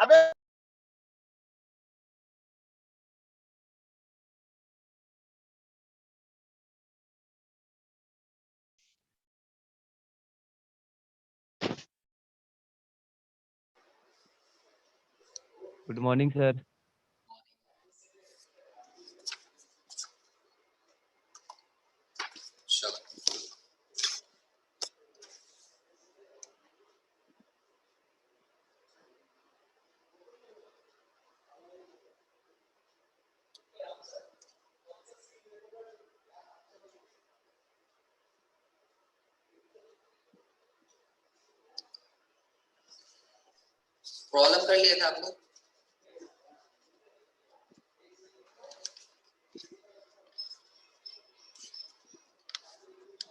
अबे good morning sir. Problem कर लिया था आप लोग?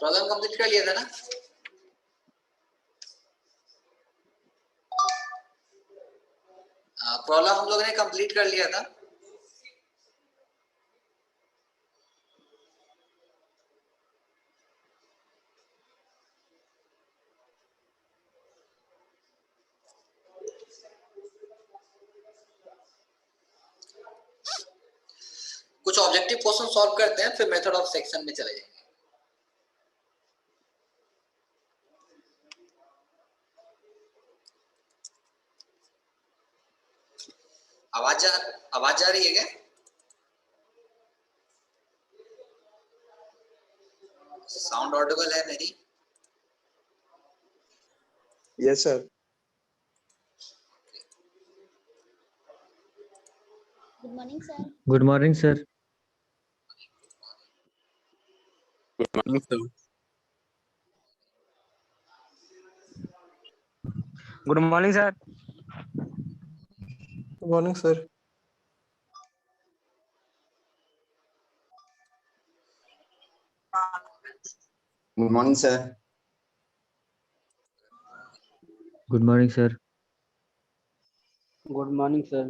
प्रॉब्लम कंप्लीट कर लिया था ना? प्रॉब्लम हम लोगों ने कंप्लीट कर लिया था। कुछ ऑब्जेक्टिव क्वेश्चन सॉल्व करते हैं, फिर मेथड ऑफ सेक्शन में चले जाएंगे। आवाज आ रही है क्या? साउंड ऑडिबल है मेरी? Yes sir. Good morning sir. Good morning sir. Good morning sir. Good morning sir. Good morning sir. Good morning sir. Good morning sir. Good morning sir.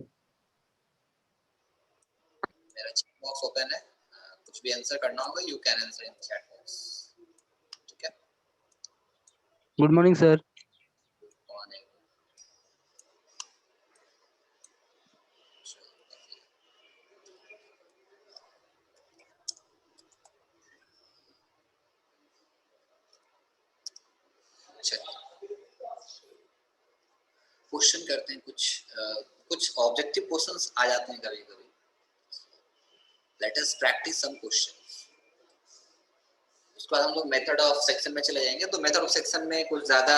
मेरा चैट बॉक्स ओपन है, कुछ भी answer करना होगा you can answer in chat box. ठीक है? Good morning sir. Question करते हैं। कुछ ऑब्जेक्टिव क्वेश्चंस आ जाते हैं कभी कभी। Let us practice some questions. उसके बाद हम लोग मेथड ऑफ सेक्शन में चले जाएंगे। तो मेथड ऑफ सेक्शन में कुछ ज्यादा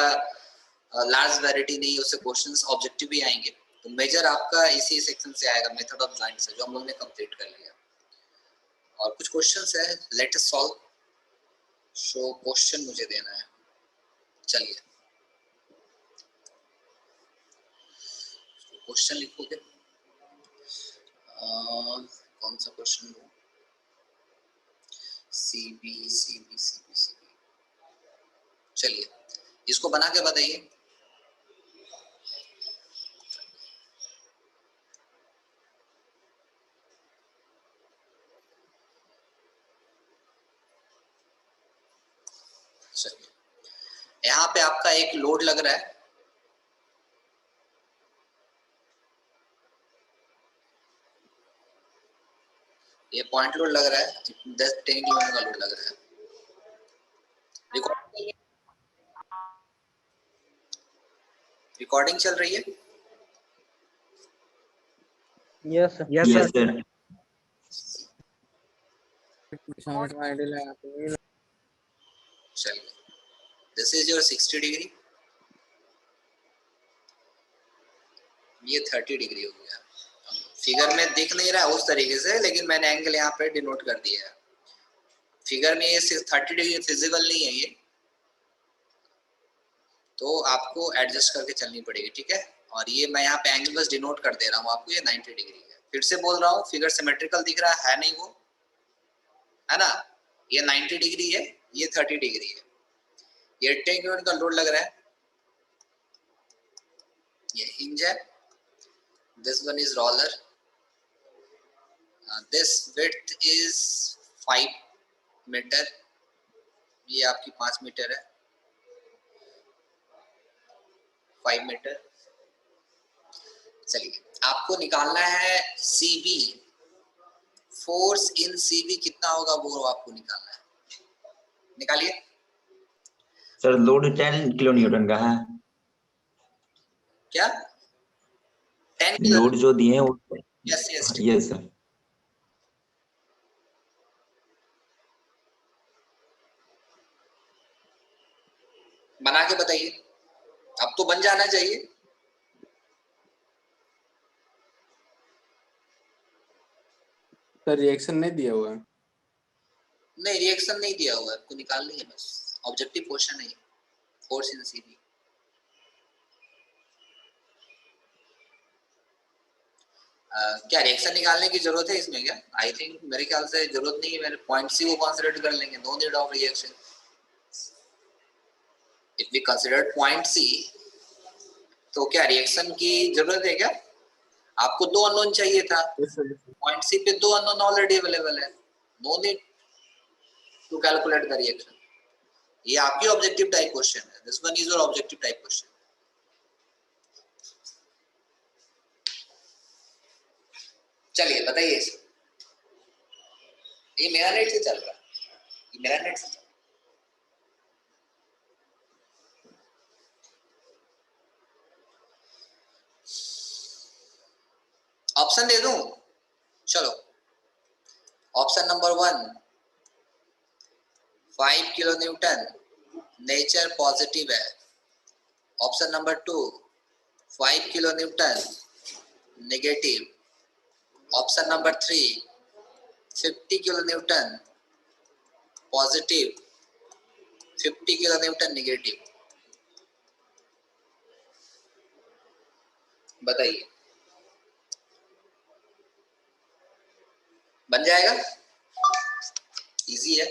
लार्ज वैरायटी नहीं, उससे क्वेश्चंस ऑब्जेक्टिव भी आएंगे। तो मेजर आपका इसी सेक्शन से आएगा, मेथड ऑफ ज्वाइंट से, जो हम लोग ने कंप्लीट कर लिया। और कुछ क्वेश्चंस है, let us solve. So question मुझे देना है। चलिए क्वेश्चन लिखोगे। कौन सा क्वेश्चन हो? CB CB CB CB. चलिए इसको बना के बताइए। चलिए यहाँ पे आपका एक लोड लग रहा है। ये पॉइंट लोड लग रहा है, 10 किलो का लोड लग रहा है। रिकॉर्डिंग चल रही है? Yes sir. Yes sir. चलिए दिस इज योर 60 डिग्री, ये 30 डिग्री हो गया। फिगर में दिख नहीं रहा उस तरीके से, लेकिन मैंने एंगल यहाँ पे डिनोट कर दिया है। फिगर में ये 30 डिग्री फिजिबल नहीं है ये, तो आपको एडजस्ट करके चलनी पड़ेगी। ठीक है? और ये मैं यहाँ पे एंगल बस डिनोट कर दे रहा हूँ आपको, ये 90 डिग्री है। फिर से बोल रहा हूँ, फिगर सिमेट्रिकल दिख रहा है नहीं, वो है ना? ये 90 डिग्री है, ये 30 डिग्री है। ये 10 किलो का लोड लग रहा है, ये हिंज है, this one is roller, this width is 5 metre, ये आपकी 5 मीटर है, 5 मीटर। चलिए आपको निकालना है सीबी, फोर्स इन सीबी कितना होगा वो आपको निकालना है। निकालिए। सर लोड 10 किलो न्यूटन का है। क्या 10 किलो? लोड जो दिए हैं वो यस यस, यस सर। बना के बताइए, अब तो बन जाना चाहिए। सर रिएक्शन नहीं दिया हुआ है। नहीं रिएक्शन नहीं दिया हुआ है, आपको निकालनी है बस, ऑब्जेक्टिव क्वेश्चन है, फोर्स इन सीबी। क्या रिएक्शन निकालने की जरूरत है इसमें क्या? आई थिंक मेरे ख्याल से जरूरत नहीं है, मेरे पॉइंट सी को कंसीडर कर लेंगे, no need of reaction. If we consider point C तो क्या रिएक्शन की जरूरत है क्या? आपको दो अननोन चाहिए था, यस सर। पॉइंट सी पे दो अननोन ऑलरेडी अवेलेबल है, no need to calculate the reaction. ये आपकी ऑब्जेक्टिव टाइप क्वेश्चन है, this one is your objective type question. चलिए बताइए, ये मेरा नेट से चल रहा है, ये मेरा नेट से चल रहा है। ऑप्शन दे दूं? चलो option number 1 5 kilo newton nature positive है। Option number 2 5 kilo newton negative. Option number 3 50 kilo newton positive, 50 kilo newton negative. बताइए, बन जाएगा? इजी है।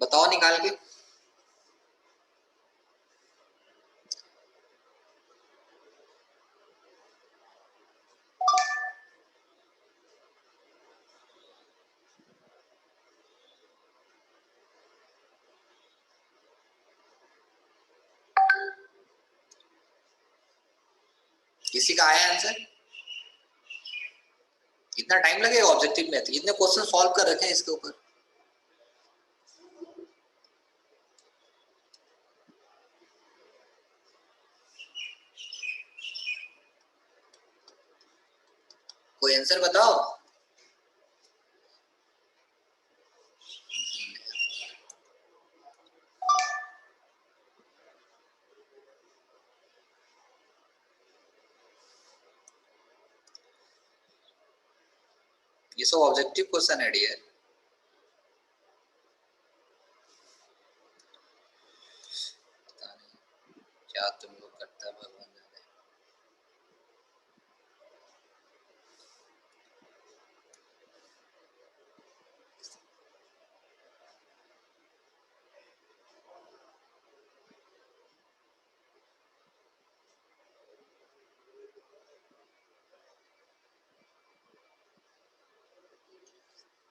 बताओ निकाल के। किसी का आया आंसर? इतना टाइम लगेगा ऑब्जेक्टिव में? इतने क्वेश्चन सॉल्व कर रखे हैं इसके ऊपर। कोई आंसर बताओ। ये सब ऑब्जेक्टिव क्वेश्चन है डियर। पता नहीं क्या तुम लोग करता है भगवान जाने।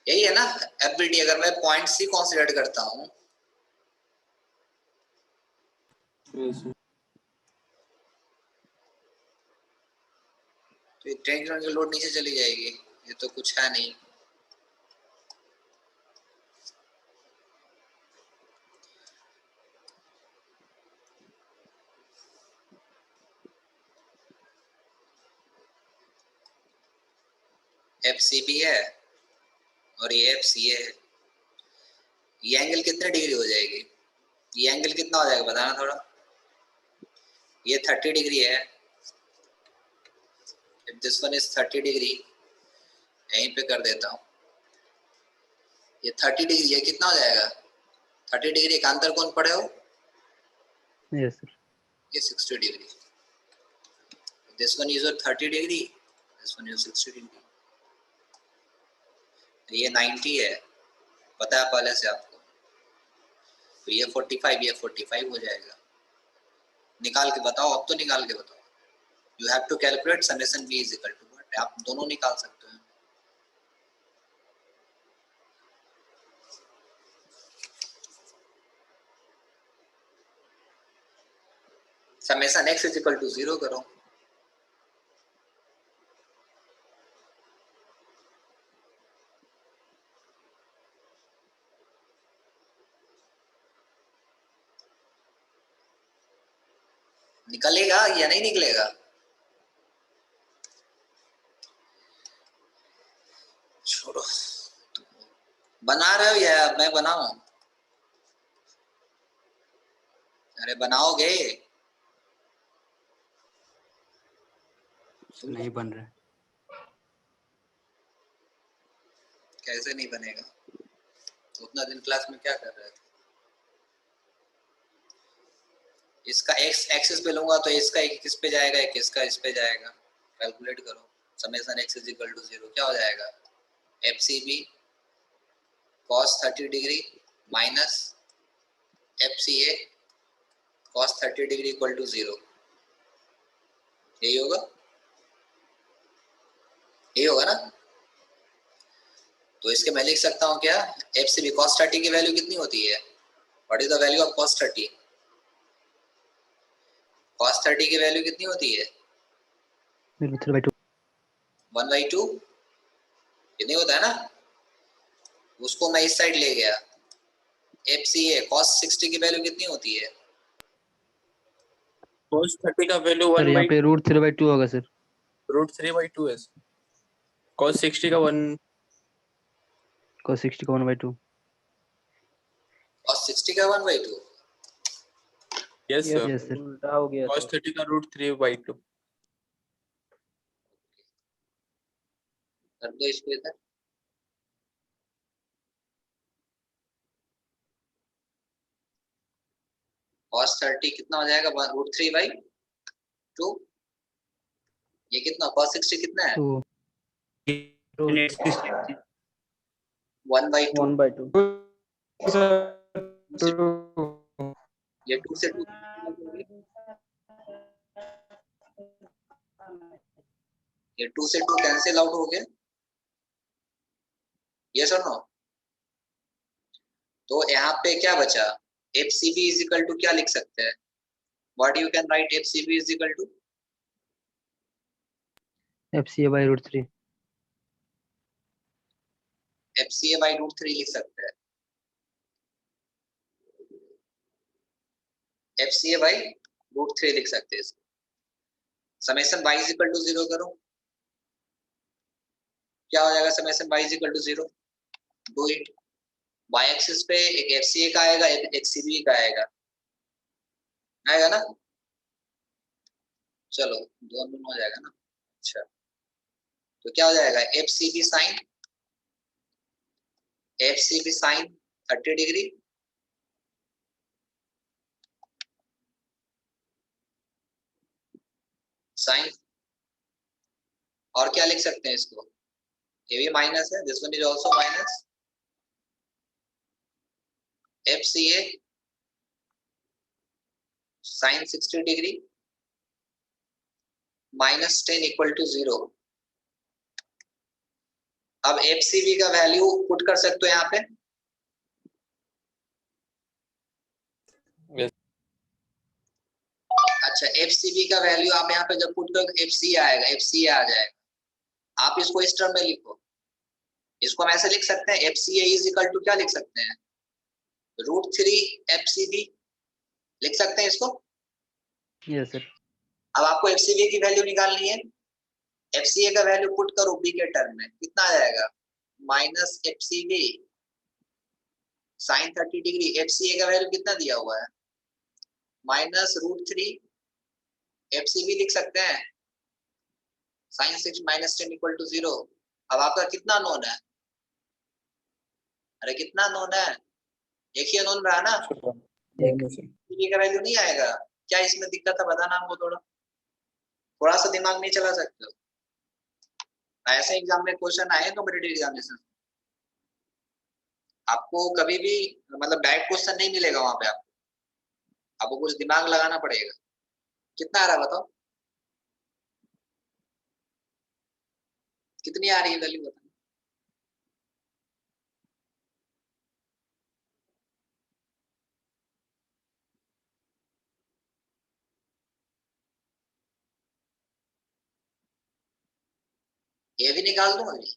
यही है ना एफबीटी। अगर मैं पॉइंट सी कंसीडर करता हूं यस सर। तो 10 किलो की लोड नीचे चली जाएगी, ये तो कुछ है नहीं। एफ सी बी है और ये एफ सी है। ये एंगल कितने डिग्री हो जाएगी? ये एंगल कितना हो जाएगा बताना थोड़ा। ये 30 डिग्री है। If this one is 30 degree, यहीं पे कर देता हूँ। ये 30 डिग्री है, कितना हो जाएगा? 30 डिग्री एकांतर कोण पड़े हो? Yes, sir. ये 60 degree. This one is 30 degree, this one is 60 degree. ये 90 है, पता है पहले से आपको। तो ये 45 हो जाएगा। निकाल के बताओ, अब तो निकाल के बताओ। You have to calculate summation v is equal to what. आप दोनों निकाल सकते हो। Summation x is equal to 0 करो। निकलेगा या नहीं निकलेगा? छोड़ो, बना रहे हो या मैं बनाऊं? अरे बनाओगे? नहीं बन रहा है। कैसे नहीं बनेगा? तो उतना दिन क्लास में क्या कर रहे थे? इसका x एक्सिस पे लूंगा तो इसका एक किस पे जाएगा, एक इसका इस पे जाएगा। कैलकुलेट करो। Summation x is equal to 0 क्या हो जाएगा? FCB cos 30 degree minus FCA cos 30 degree equal to 0। यही होगा, यही होगा ना? तो इसके मैं लिख सकता हूँ क्या? FCB cos 30 की वैल्यू कितनी होती है? What is the value of cos 30? cos 30 की वैल्यू कितनी होती है? 3/2 1/2 कितनी होता है ना? उसको मैं इस साइड ले गया। FCA cos 60 की वैल्यू कितनी होती है? cos 30 का वैल्यू सर 1 यहाँ बाई पे √3/2 होगा सर। √3/2 है। cos 60 का 1 cos 60 का 1/2। cos 60 का 1/2। Yes sir. Yes sir. उल्टा हो गया cos 30 का √3/2। कर दो इसको इधर। cos 30 कितना हो जाएगा? √3/2। ये कितना? cos 60 कितना है? तो 1/2। 1/2 ये 2 से 2 ये 2 से 2 कैंसिल आउट हो गया। यस और नो? तो यहाँ पे क्या बचा? FCB इज इक्वल टू क्या लिख सकते हैं? What you can write FCB is equal to? FCA/√3। FCA/√3 लिख सकते हैं। FCA/√3 लिख सकते हैं। Summation y is equal to 0 करो। क्या हो जाएगा summation y is equal to 0? Do it. y axis पे एक FCA का आएगा, एक CB का आएगा, आएगा ना? चलो दोनों हो जाएगा ना। अच्छा तो क्या हो जाएगा? FCB साइन 30 डिग्री साइन, और क्या लिख सकते हैं इसको? ये भी माइनस है, this one is also minus. FCA sine 60 degree -10 equal to 0। अब FCB का वैल्यू पुट कर सकते हो यहाँ पे। Yes. अच्छा FCB का वैल्यू आप यहाँ पे जब पुट करोगे FCA आएगा, FCA आ जाएगा। आप इसको इस टर्म में लिखो। इसको हम ऐसे लिख सकते हैं, FCA इज इक्वल टू क्या लिख सकते हैं? √3 FCB लिख सकते हैं इसको। Yes sir. अब आपको FCB की वैल्यू निकालनी है। FCA का वैल्यू पुट करो B के टर्म में, कितना आ जाएगा? -FCB sine 30 degree. FCA का वैल्यू कितना दिया हुआ है? -√3 FCB लिख सकते हैं। Sine 6 -10 equal to 0। अब आपका कितना नोन है? अरे कितना नोन है? एक ही नोन रहा ना? FCB का वैल्यू नहीं आएगा क्या? इसमें दिक्कत है बताना हमको। थोड़ा सा दिमाग नहीं चला सकते हो? ऐसे एग्जाम में क्वेश्चन आए कॉम्पिटिटिव एग्जामिनेशन, आपको कभी भी मतलब डायरेक्ट क्वेश्चन नहीं मिलेगा वहां पे, आपको कुछ दिमाग लगाना पड़ेगा। कितना आ रहा है बताओ, कितनी आ रही है वैल्यू बताओ। ये भी निकाल दूं अभी।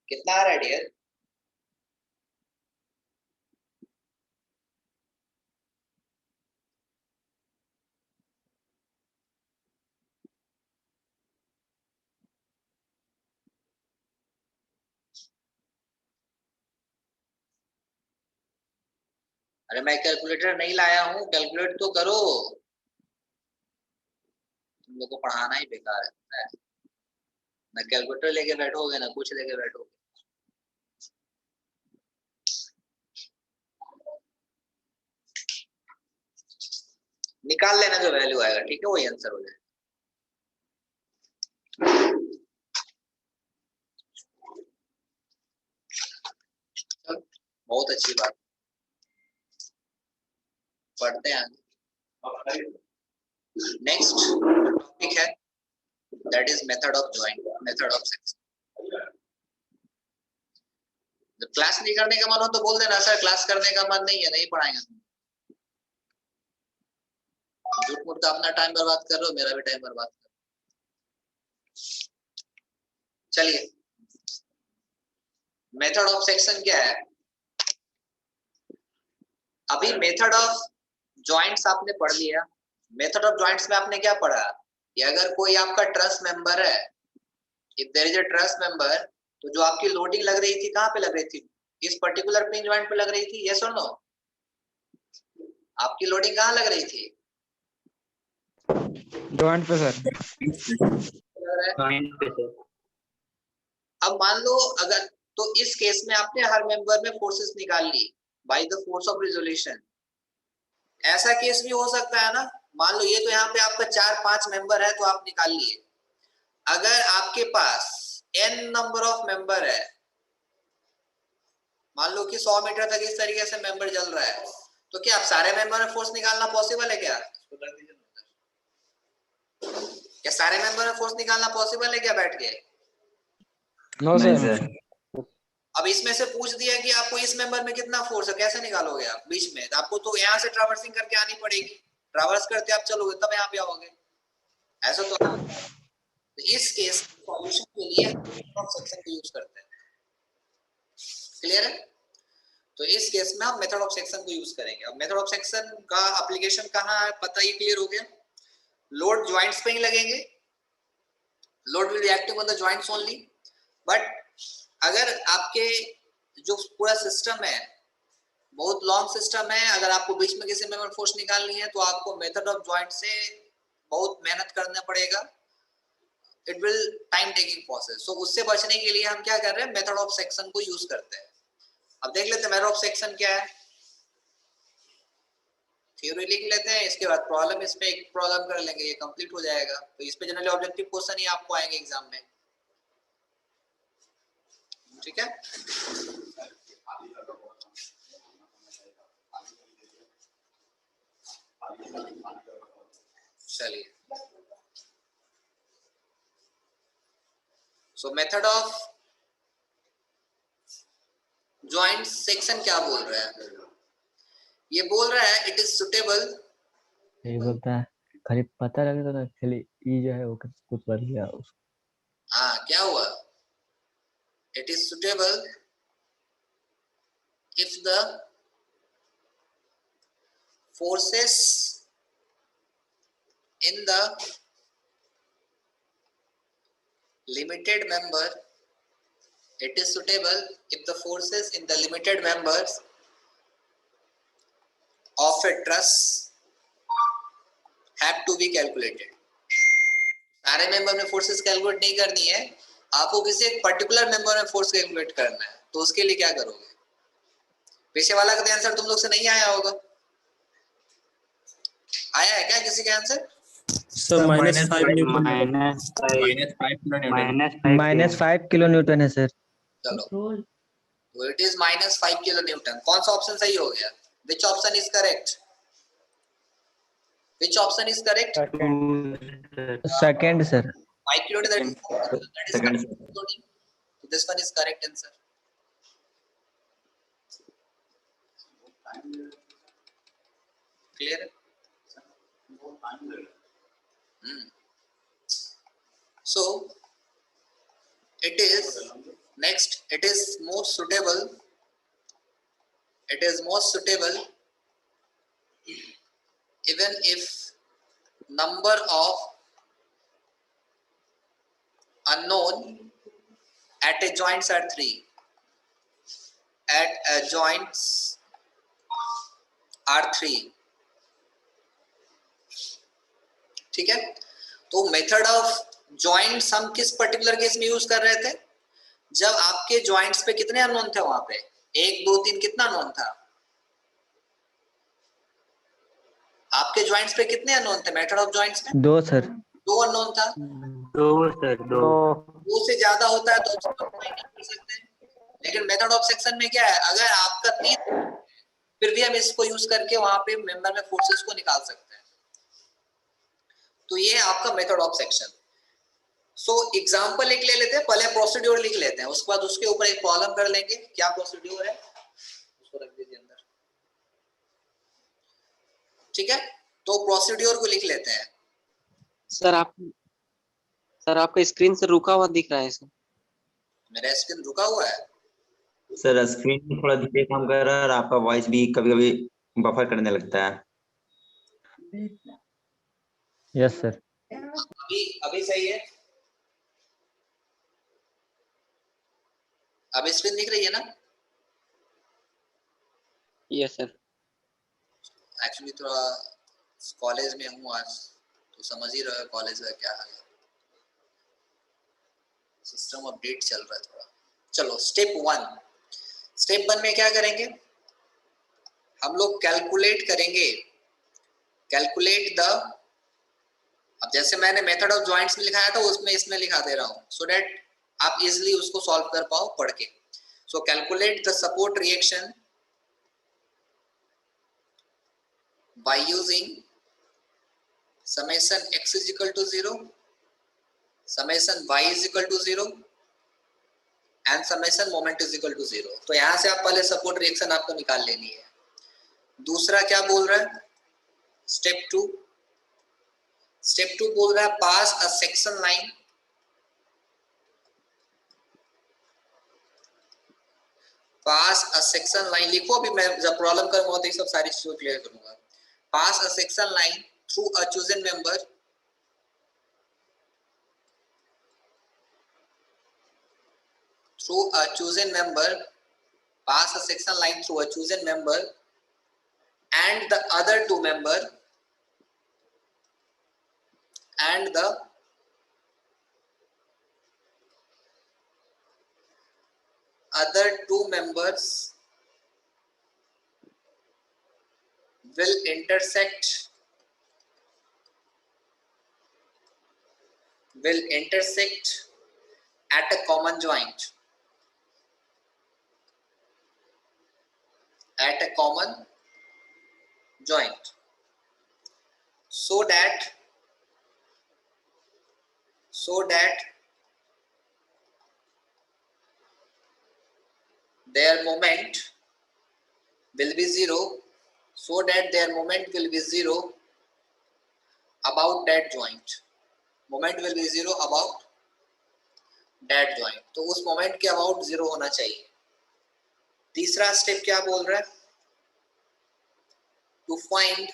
कितना आ रहा है डियर? अरे मैं कैलकुलेटर नहीं लाया हूँ, कैलकुलेट तो करो। तुम लोग को पढ़ाना ही बेकार है, ना कैलकुलेटर लेके बैठोगे ना कुछ लेके बैठोगे। निकाल लेना जो वैल्यू आएगा, ठीक है, वही आंसर हो जाएगा। बहुत अच्छी बात, पढ़ते हैं आगे। नेक्स्ट टॉपिक है that is method of joint, method of section. जब क्लास नहीं करने का मन हो तो बोल देना सर क्लास करने का मन नहीं है, नहीं पढ़ाएंगे। झूठ मूठ का अपना टाइम बर्बाद कर रहे हो, मेरा भी टाइम बर्बाद कर रहे हो। चलिए, मेथड ऑफ सेक्शन क्या है? अभी मेथड ऑफ जॉइंट्स आपने पढ़ लिया। मेथड ऑफ जॉइंट्स में आपने क्या पढ़ा कि अगर कोई आपका ट्रस्ट मेंबर है, if there is a trust member, तो जो आपकी लोडिंग लग रही थी कहाँ पे लग रही थी? इस पर्टिकुलर पिन जॉइंट पे लग रही थी, यस और नो? आपकी लोडिंग कहाँ लग रही थी? जॉइंट पे सर। अब मान लो अगर, तो इस केस में आपने हर मेंबर में फोर्सेस निकाल ली by the force of resolution. ऐसा केस भी हो सकता है ना, मान लो ये तो यहाँ पे आपका 4-5 मेंबर है तो आप निकाल लिए। अगर आपके पास n नंबर ऑफ मेंबर है, मान लो कि 100 मीटर तक इस तरीके से मेंबर चल रहा है, तो क्या आप सारे मेंबर में फोर्स निकालना पॉसिबल है क्या? क्या सारे मेंबर में फोर्स निकालना पॉसिबल है क्या बैठ के? नो नहीं सर। सर। अब इसमें से पूछ दिया कि आपको इस मेंबर में कितना फोर्स है, कैसे निकालोगे आप बीच में? तो आपको तो यहाँ से ट्रैवर्सिंग करके आनी पड़ेगी, ट्रैवर्स करते आप चलोगे तब यहाँ पे आओगे, ऐसा तो इस केस सॉल्यूशन के लिए हम सेक्शन को यूज करते हैं। क्लियर है? तो इस केस में हम मेथड ऑफ सेक्शन को यूज करेंगे। अब मेथड ऑफ सेक्शन का एप्लीकेशन कहाँ है पता, ये क्लियर हो गया। लोड जॉइंट्स पे ही लगेंगे, load will be acting on the joints only. But अगर आपके जो पूरा सिस्टम है बहुत लॉन्ग सिस्टम है, अगर आपको बीच में किसी में फोर्स निकालनी है तो आपको मेथड ऑफ जॉइंट से बहुत मेहनत करना पड़ेगा, it will time taking process. So उससे बचने के लिए हम क्या कर रहे हैं, मेथड ऑफ सेक्शन को यूज करते हैं। अब देख लेते हैं मेथड ऑफ सेक्शन क्या है। थ्योरी लिख लेते हैं, इसके बाद प्रॉब्लम, इस पे एक प्रॉब्लम कर लेंगे, ये कंप्लीट हो जाएगा। तो इस पे जनरली ऑब्जेक्टिव क्वेश्चन ही आपको आएंगे एग्जाम में, ठीक है? चलिए, सो मेथड ऑफ जॉइंट सेक्शन क्या बोल रहा है? ये बोल रहा है इट इज सुटेबल। ये बोलता है खाली पता लगे तो ना, खाली ई जो है वो कुछ बदल गया उसको। हाँ, क्या हुआ? It is suitable if the forces in the limited member, it is suitable if the forces in the limited members of a truss have to be calculated। सारे मेंबर में फोर्सेस कैलकुलेट नहीं करनी है, आपको किसी एक पर्टिकुलर मेंबर में force calculate करना है, तो उसके लिए क्या करोगे? पीछे वाला का आंसर तुम लोग से नहीं आया होगा, आया है क्या किसी का answer? Sir -5 Newton. -5 kilo Newton है सर। चलो, तो इट इज -5 किलो न्यूटन। कौन सा ऑप्शन सही हो गया? Which option is correct? Which option is correct? Second sir. 5 kilo Newton, that is Second. correct. So this one is correct answer. Clear? So it is next, it is most suitable, it is most suitable even if number of unknown at a joints are 3, at a joints are 3। ठीक है, तो method of joints हम किस particular case में use कर रहे थे? जब आपके जॉइंट्स पे कितने अननोन थे? वहां पे 1 2 3 कितना अननोन था? आपके जॉइंट्स पे कितने अननोन थे मेथड ऑफ जॉइंट्स में? 2 सर। 2 अननोन था। 2 से ज्यादा होता है तो उसको फाइंड आउट कर सकते हैं, लेकिन मेथड ऑफ सेक्शन में क्या है, अगर आपका 3 फिर भी हम इसको यूज करके वहां पे मेंबर में फोर्सेस को निकाल सकते हैं। तो ये आपका method of section. So example एक ले लेते हैं, पहले प्रोसीड्यूर लिख लेते हैं, उसके बाद उसके ऊपर एक प्रॉब्लम कर लेंगे। क्या प्रोसीड्यूर है उसको रख दीजिए अंदर, ठीक है? तो प्रोसीड्यूर को लिख लेते हैं। सर आपका स्क्रीन से रुका हुआ दिख रहा है सर। मेरा स्क्रीन रुका हुआ है? सर स्क्रीन थोड़ा धीरे काम कर रहा है और आपका वॉइस भी कभी-कभी बफर करने लगता है। Yes sir. अभी सही है? अभी स्क्रीन दिख रही है ना? Yes sir. एक्चुअली थोड़ा कॉलेज में हूँ आज, तो समझ ही रहे हो कॉलेज का क्या हाल है, सिस्टम अपडेट चल रहा है थोड़ा। चलो स्टेप 1। स्टेप 1 में क्या करेंगे हम लोग? कैलकुलेट करेंगे, कैलकुलेट द, अब जैसे मैंने मेथड ऑफ जॉइंट्स में लिखाया था उसमें इसमें लिखा दे रहा हूं, सो दैट आप इजीली उसको सॉल्व कर पाओ पढ़ के। सो calculate the support reaction by using summation x is equal to 0, summation y is equal to 0 and summation moment is equal to 0। तो यहां से आप पहले सपोर्ट रिएक्शन आपको निकाल लेनी है। दूसरा क्या बोल रहा है? स्टेप 2। स्टेप 2 बोल रहा है pass a section line, pass a section line लिखो। अभी मैं जब प्रॉब्लम करूंगा तो ये सब सारी चीजें क्लियर करूंगा। Pass a section line through a chosen member pass a section line through a chosen member and the other two member and the other two members will intersect at a common joint, so that their moment will be zero, about that joint, तो उस moment के about 0 होना चाहिए। तीसरा step क्या बोल रहा है? To find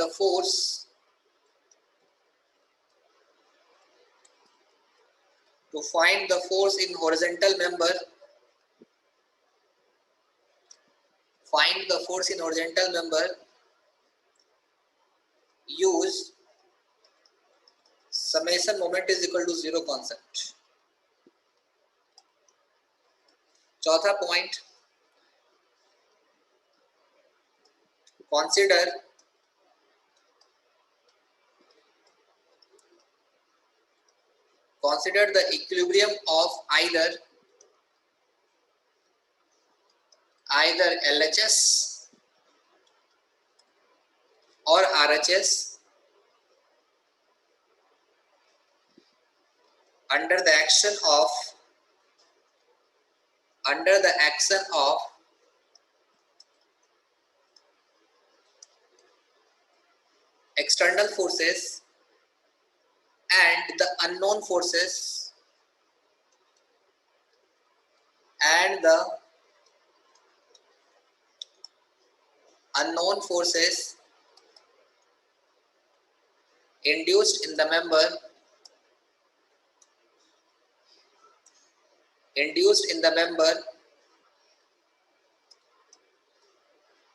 the force in horizontal member, use summation moment is equal to 0 concept। चौथा point, consider the equilibrium of either LHS or RHS under the action of external forces and the unknown forces induced in the member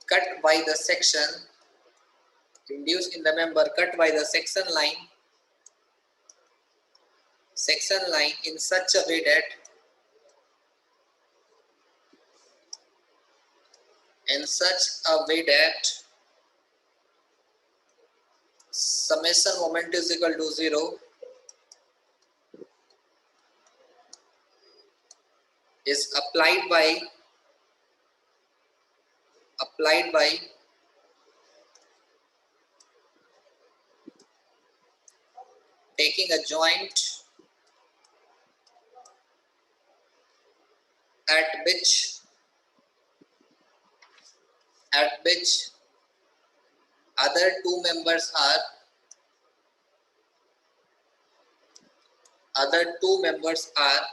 cut by the section line in such a way that summation moment is equal to 0 is applied by taking a joint at which other two members are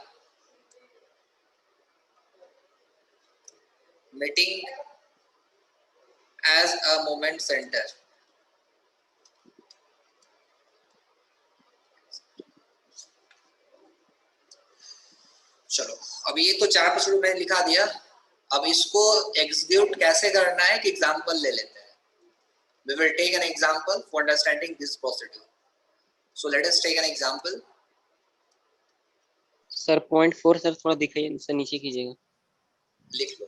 meeting as a moment center. चलो, अब ये तो 4 प्रश्नों में लिखा दिया। अब इसको एग्जीक्यूट कैसे करना है, एक एग्जांपल ले लेते हैं। We will take an example for understanding this procedure. So let us take an example. Sir point 4 sir थोड़ा दिखाइए, सर नीचे कीजिएगा। लिख लो।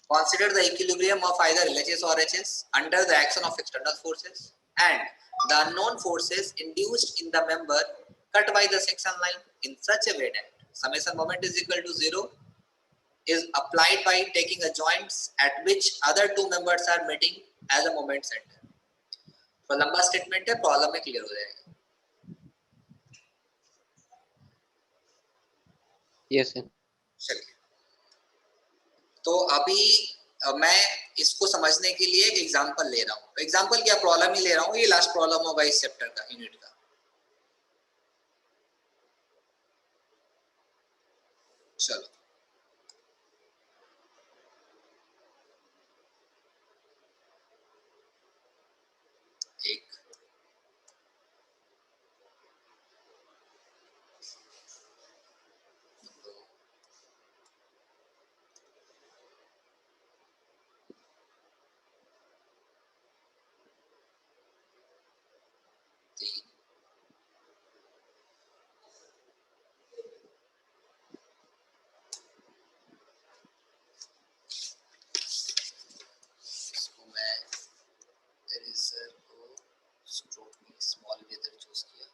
Consider the equilibrium of either LHS or HS under the action of external forces and the unknown forces induced in the member cut by the section line in such a way that summation moment is equal to 0 is applied by taking a joints at which other two members are meeting as a moment center. तो लंबा statement है, problem में clear हो जाएगा। Yes sir. चलिए, तो अभी मैं इसको समझने के लिए एक एग्जांपल ले रहा हूँ। एग्जांपल क्या, प्रॉब्लम ही ले रहा हूँ। ये लास्ट प्रॉब्लम होगा इस चैप्टर का, यूनिट का। चलो, एक स्मॉल इधर चूज किया।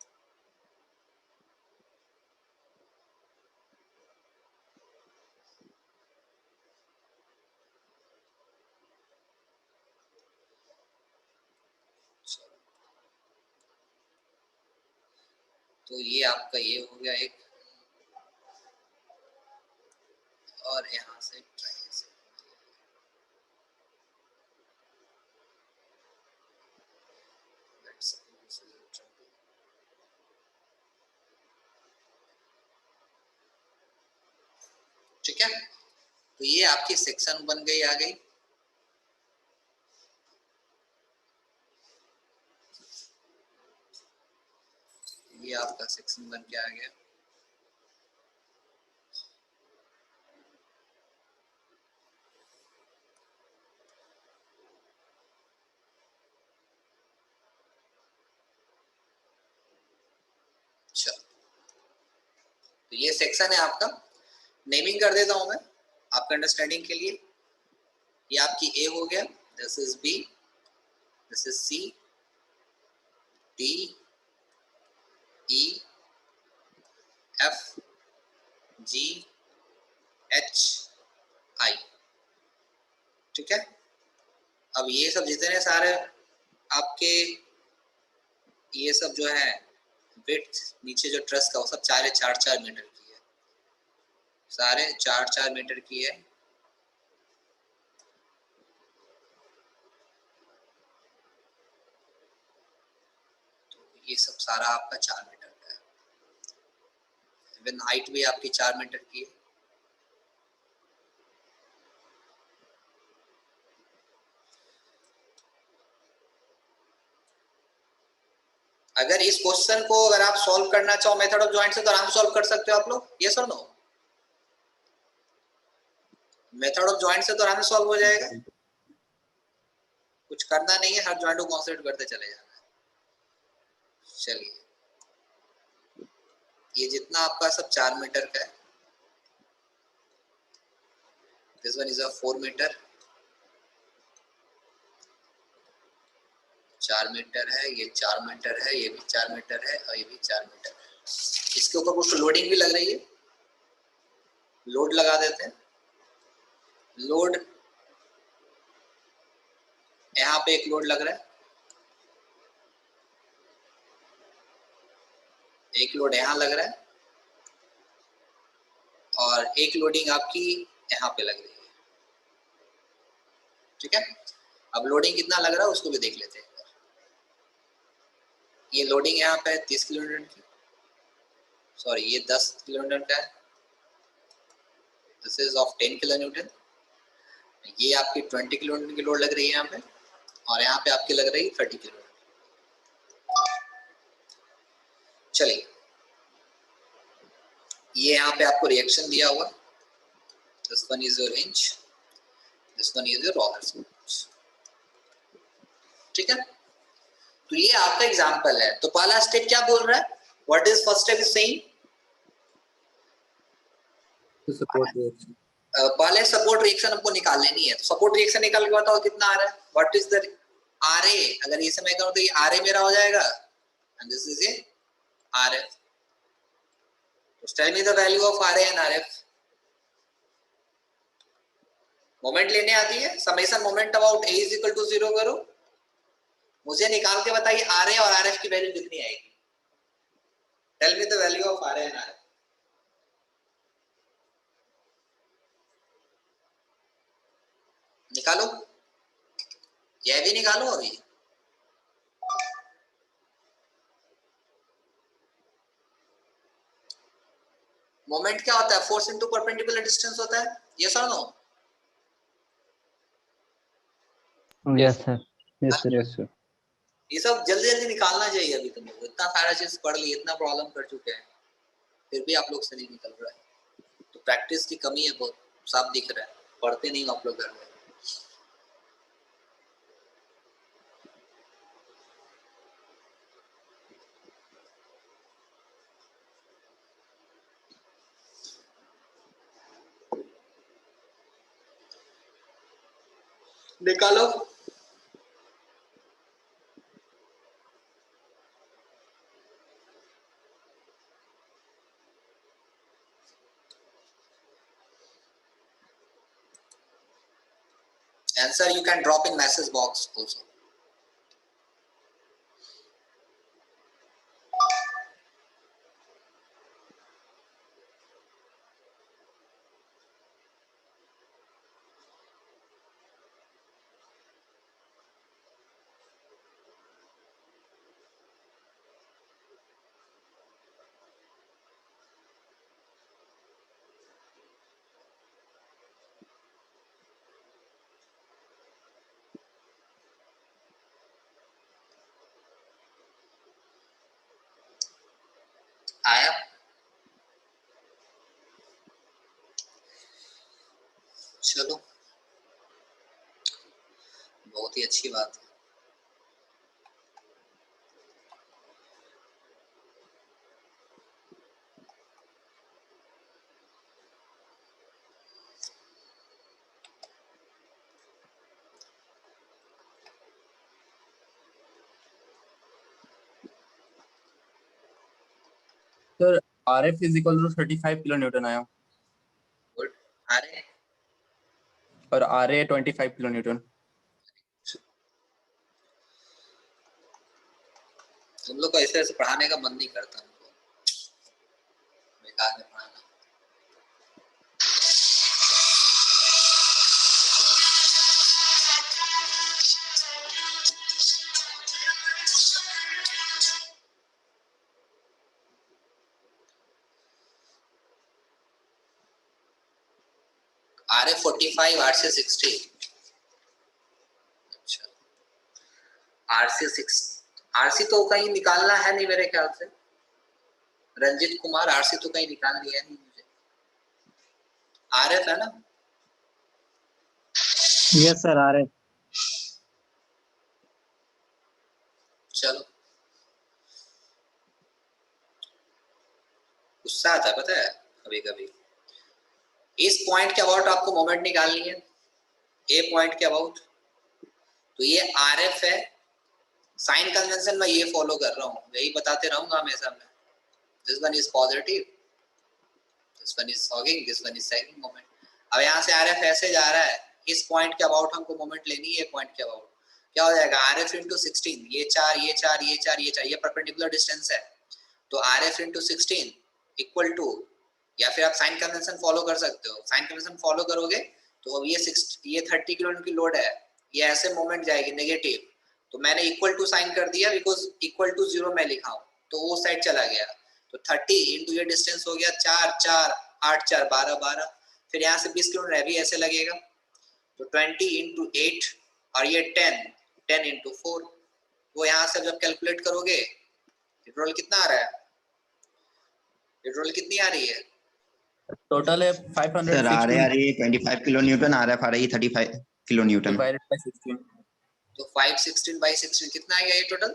तो ये आपका ये हो गया एक, और यहाँ से ट्रायंगल। ठीक है, तो ये आपकी सेक्शन बन गई, आ गई। ये आपका सेक्शन बन के आ गया। तो ये सेक्शन है आपका। नेमिंग कर देता हूं मैं आपके अंडरस्टैंडिंग के लिए। ये आपकी ए हो गया, this is B, this is C, D, E, F, G, H, I. ठीक है, अब ये सब जितने सारे आपके ये सब जो है विड्थ नीचे जो ट्रस का वो सब 4 मीटर की है, सारे 4 मीटर की है। तो ये सब सारा आपका 4 मीटर का है। इवन हाइट भी आपकी 4 मीटर की है। अगर इस क्वेश्चन को अगर आप सॉल्व करना चाहो मेथड ऑफ जॉइंट से तो आराम से सॉल्व कर सकते हो आप लोग, यस और नो? मेथड ऑफ जॉइंट से तो आराम से सॉल्व हो जाएगा, कुछ करना नहीं है, हर जॉइंट को कॉन्सेंट्रेट करते चले जाना है। चलिए, ये जितना आपका सब 4 मीटर का है, this one is a 4 metre, 4 metre है, ये 4 मीटर है, ये भी 4 मीटर है और ये भी 4 मीटर है। इसके ऊपर कुछ लोडिंग भी लग रही है, लोड लगा देते हैं। लोड यहाँ पे एक लोड लग रहा है, एक लोड यहाँ लग रहा है और एक लोडिंग आपकी यहाँ पे लग रही है। ठीक है, अब लोडिंग कितना लग रहा है उसको भी देख लेते हैं। ये लोडिंग यहाँ पे 30 किलोमीटर की, सॉरी ये 10 किलोमीटर का है, दिस इज ऑफ 10 किलोमीटर। ये आपकी 20 किलोमीटर की लोड लग रही है यहाँ पे और यहाँ पे आपकी लग रही है 30 किलोमीटर। चलिए, ये यहाँ पे आपको रिएक्शन दिया हुआ, this one is your hinge, this one is your roller screws. ठीक है, तो ये आपका एग्जांपल है। तो पहला स्टेप क्या बोल रहा है, what is first step is saying, support reaction. पहले सपोर्ट रिएक्शन हमको निकाल लेनी है। तो सपोर्ट रिएक्शन निकाल के बताओ कितना आ रहा है, व्हाट इज द आरए। अगर ये से मैं कहूं तो ये आरए मेरा हो जाएगा and this is a R F. तो tell me the value of RA and R F. Moment लेने आती है, summation moment about A is equal to 0 करो, मुझे निकाल के बताइए आरए और आरएफ की वैल्यू कितनी आएगी। Tell me the value of RA and RF. निकालो, यह भी निकालो अभी। मोमेंट क्या होता है, फोर्स इनटू परपेंडिकुलर डिस्टेंस होता है, यस और no? Yes sir. Yes sir, yes sir. ये सब जल्दी जल्दी निकालना चाहिए। अभी तुम लोग इतना सारा चीज पढ़ ली, इतना प्रॉब्लम कर चुके हैं, फिर भी आप लोग से नहीं निकल रहा है। तो प्रैक्टिस की कमी है, बहुत साफ दिख रहा है, पढ़ते नहीं आप लोग घर में। निकालो, answer you can drop in message box also. आया, चलो बहुत ही अच्छी बात है। Sir RF is equal to 35 kilo newton आया गुड। आरए और RA 25 किलो न्यूटन। तुम लोग को ऐसे पढ़ाने का मन नहीं करता, हमको बेकार में पढ़ाना। RA 45, RC 60। अच्छा, RC तो कहीं निकालना है नहीं मेरे ख्याल से। रंजित कुमार, RC तो कहीं निकाल लिया नहीं मुझे। RF है ना? Yes sir, RF. चलो, गुस्सा आता है पता है कभी कभी। इस पॉइंट के अबाउट आपको मोमेंट निकालनी है, ए पॉइंट के अबाउट। तो ये RF है। साइन कन्वेंशन में ये फॉलो कर रहा हूँ, यही बताते रहूंगा हमेशा मैं। This one is positive, this one is sagging, this one is sagging moment. अब यहाँ से RF ऐसे जा रहा है, इस पॉइंट के अबाउट हमको मोमेंट लेनी है। पॉइंट के अबाउट क्या हो जाएगा? RF into 16, ये 4, ये 4, ये 4, ये 4, ये परपेंडिकुलर डिस्टेंस है। तो RF into 16 इक्वल टू, या फिर आप साइन कन्वेंशन फॉलो कर सकते हो। साइन कन्वेंशन फॉलो करोगे तो अब ये 30 किलो न्यूटन की लोड है, ये ऐसे मोमेंट जाएगी नेगेटिव। तो मैंने इक्वल टू साइन कर दिया बिकॉज इक्वल टू 0 मैं लिखा हूँ, तो वो साइड चला गया। तो 30 इंटू ये डिस्टेंस हो गया 4, 4, 8, 4, 12, 12। फिर यहाँ से 20 किलोमीटर है भी ऐसे लगेगा। तो 20 इंटू 8 और ये 10 इंटू 4। वो यहाँ से जब कैलकुलेट करोगे पेट्रोल कितना आ रहा है? पेट्रोल कितनी आ रही है? टोटल है 560 sir RA 25 kilo Newton, RF RE 35 kilo Newton. Divided by 16। तो 516 बाई 16 कितना आ गया ये टोटल?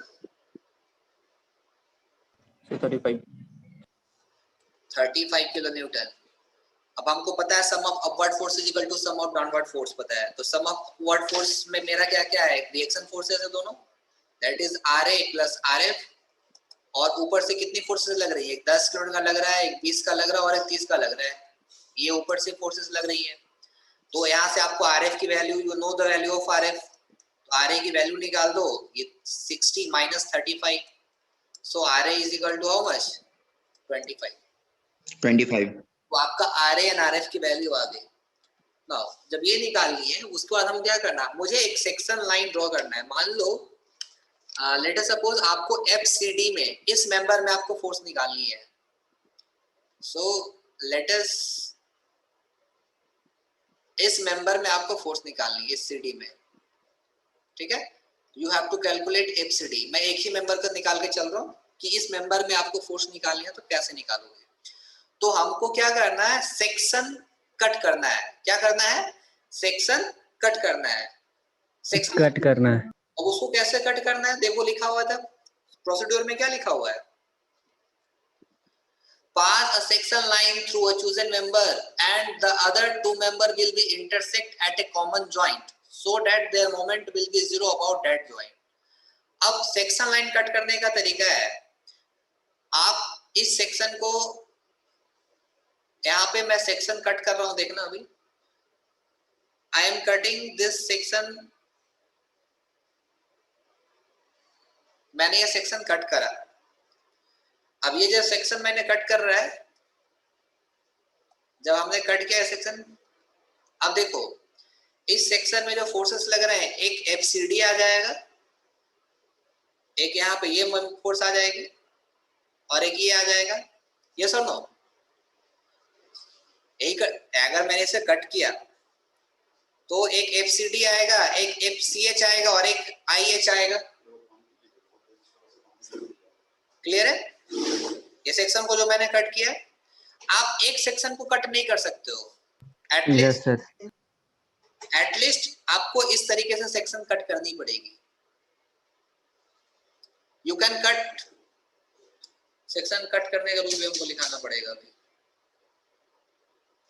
35 kilo Newton. अब हमको पता है sum of upward force is equal to sum of downward force पता है। तो सम ऑफ अपवर्ड फोर्स में मेरा क्या क्या है? रिएक्शन फोर्सेस है दोनों, that is RA plus RF। और ऊपर से कितनी फोर्सेस लग रही है? एक 10 किलोमीटर का लग रहा है, एक 20 का लग रहा है और एक 30 का लग रहा है। ये ऊपर से फोर्सेस लग रही है। तो यहाँ से आपको RF की value, you know the value of RF, तो RA की वैल्यू निकाल दो। ये 60 minus 35, so RA is equal to how much? 25। तो आपका RA एंड RF की वैल्यू आ गई। नाउ जब ये निकालनी है उसके बाद हम क्या करना, मुझे एक सेक्शन लाइन ड्रॉ करना है। मान लो लेट अस सपोज आपको FCD में इस मेंबर में आपको फोर्स निकालनी है। सो लेट अस, इस मेंबर में आपको फोर्स निकालनी है इस CD में, ठीक है? You have to calculate FCD। मैं एक ही मेंबर का निकाल के चल रहा हूँ कि इस मेंबर में आपको फोर्स निकालनी है, तो कैसे निकालोगे? तो हमको क्या करना है? सेक्शन कट करना है। क्या करना है? सेक्शन कट करना है। सेक्शन कट करना है। अब उसको कैसे कट करना है? देखो लिखा हुआ था प्रोसीड्यूर में, क्या लिखा हुआ है? Pass a section line through a chosen member and the other two member will be intersect at a common joint so that there moment will be 0 about that joint. अब सेक्शन लाइन कट करने का तरीका है, आप इस section को, यहाँ पे मैं सेक्शन कट कर रहा हूं, देखना अभी I am cutting this section. मैंने ये सेक्शन कट करा। अब ये जो सेक्शन मैंने कट कर रहा है, जब हमने कट किया सेक्शन, अब देखो इस सेक्शन में जो फोर्सेस लग रहे हैं, एक FCD आ जाएगा, एक यहाँ पे ये फोर्स आ जाएगी और एक ये आ जाएगा। यस और नो? एक अगर मैंने इसे कट किया तो एक FCD आएगा, एक FCH आएगा और एक IH आएगा। क्लियर है? ये सेक्शन को जो मैंने कट किया, आप एक सेक्शन को कट नहीं कर सकते हो। Yes sir. एटलीस्ट आपको इस तरीके से सेक्शन कट करनी पड़ेगी। You can cut, section cut करने का रूल भी हमको लिखाना पड़ेगा अभी।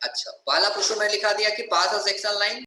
अच्छा, पहला क्वेश्चन मैंने लिखा दिया कि पास अ सेक्शन लाइन